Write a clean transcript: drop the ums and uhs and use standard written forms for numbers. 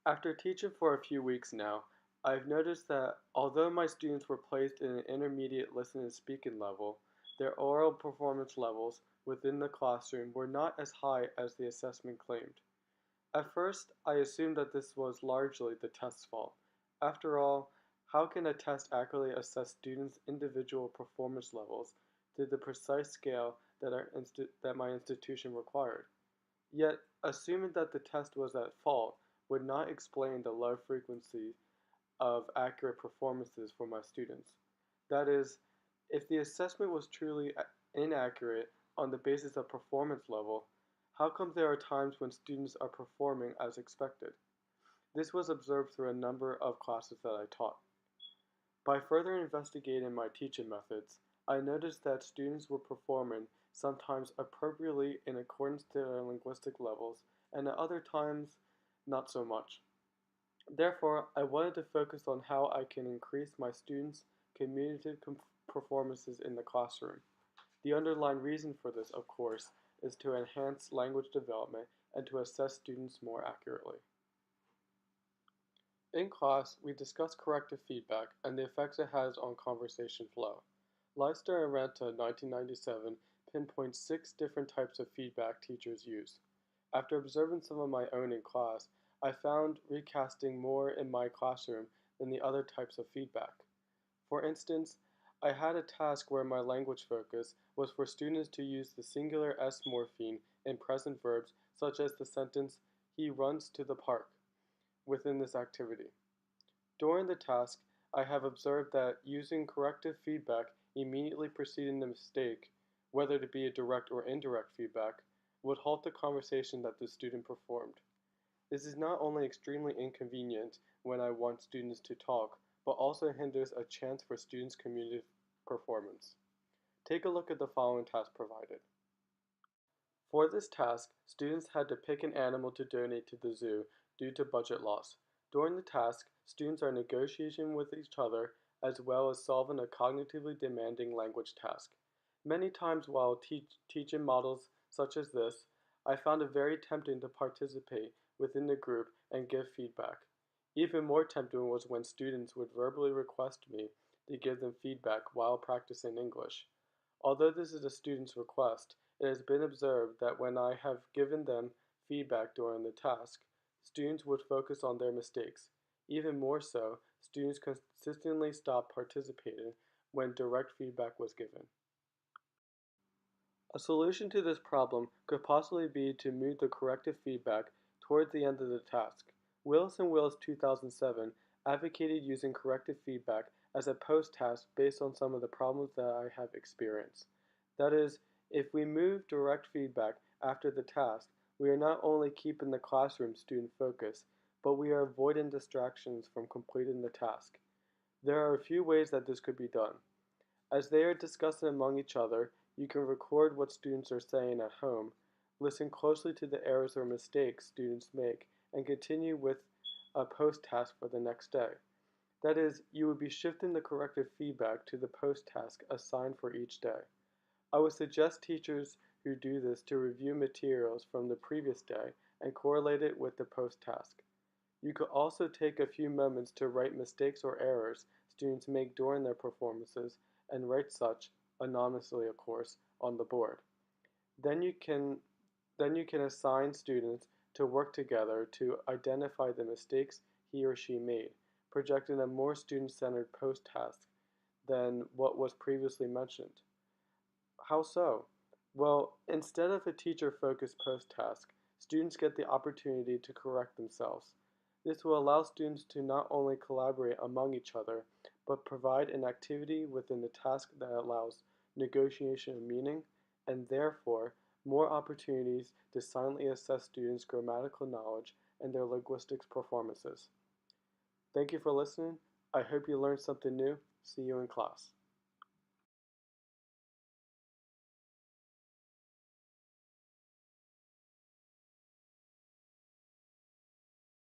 After teaching for a few weeks now, I've noticed that although my students were placed in an intermediate listening and speaking level, their oral performance levels within the classroom were not as high as the assessment claimed. At first, I assumed that this was largely the test's fault. After all, how can a test accurately assess students' individual performance levels to the precise scale that my institution required? Yet, assuming that the test was at fault would not explain the low frequency of accurate performances for my students. That is, if the assessment was truly inaccurate on the basis of performance level, how come there are times when students are performing as expected? This was observed through a number of classes that I taught. By further investigating my teaching methods, I noticed that students were performing sometimes appropriately in accordance to their linguistic levels, and at other times not so much. Therefore, I wanted to focus on how I can increase my students' communicative performances in the classroom. The underlying reason for this, of course, is to enhance language development and to assess students more accurately. In class, we discussed corrective feedback and the effects it has on conversation flow. Leicester and Renta, 1997, pinpoint 6 different types of feedback teachers use. After observing some of my own in class, I found recasting more in my classroom than the other types of feedback. For instance, I had a task where my language focus was for students to use the singular S morpheme in present verbs such as the sentence, "He runs to the park," within this activity. During the task, I have observed that using corrective feedback immediately preceding the mistake, whether to be a direct or indirect feedback, would halt the conversation that the student performed. This is not only extremely inconvenient when I want students to talk, but also hinders a chance for students' communicative performance. Take a look at the following task provided. For this task, students had to pick an animal to donate to the zoo due to budget loss. During the task, students are negotiating with each other as well as solving a cognitively demanding language task. Many times while teaching models such as this, I found it very tempting to participate within the group and give feedback. Even more tempting was when students would verbally request me to give them feedback while practicing English. Although this is a student's request, it has been observed that when I have given them feedback during the task, students would focus on their mistakes. Even more so, students consistently stopped participating when direct feedback was given. A solution to this problem could possibly be to move the corrective feedback towards the end of the task. Willis and Wills 2007 advocated using corrective feedback as a post-task based on some of the problems that I have experienced. That is, if we move direct feedback after the task, we are not only keeping the classroom student focus, but we are avoiding distractions from completing the task. There are a few ways that this could be done. As they are discussing among each other, you can record what students are saying at home, listen closely to the errors or mistakes students make, and continue with a post-task for the next day. That is, you would be shifting the corrective feedback to the post-task assigned for each day. I would suggest teachers who do this to review materials from the previous day and correlate it with the post-task. You could also take a few moments to write mistakes or errors students make during their performances and write such, anonymously of course, on the board. Then you can assign students to work together to identify the mistakes he or she made, projecting a more student-centered post-task than what was previously mentioned. How so? Well, instead of a teacher-focused post-task, students get the opportunity to correct themselves. This will allow students to not only collaborate among each other, but provide an activity within the task that allows negotiation of meaning, and therefore more opportunities to silently assess students' grammatical knowledge and their linguistics performances. Thank you for listening. I hope you learned something new. See you in class.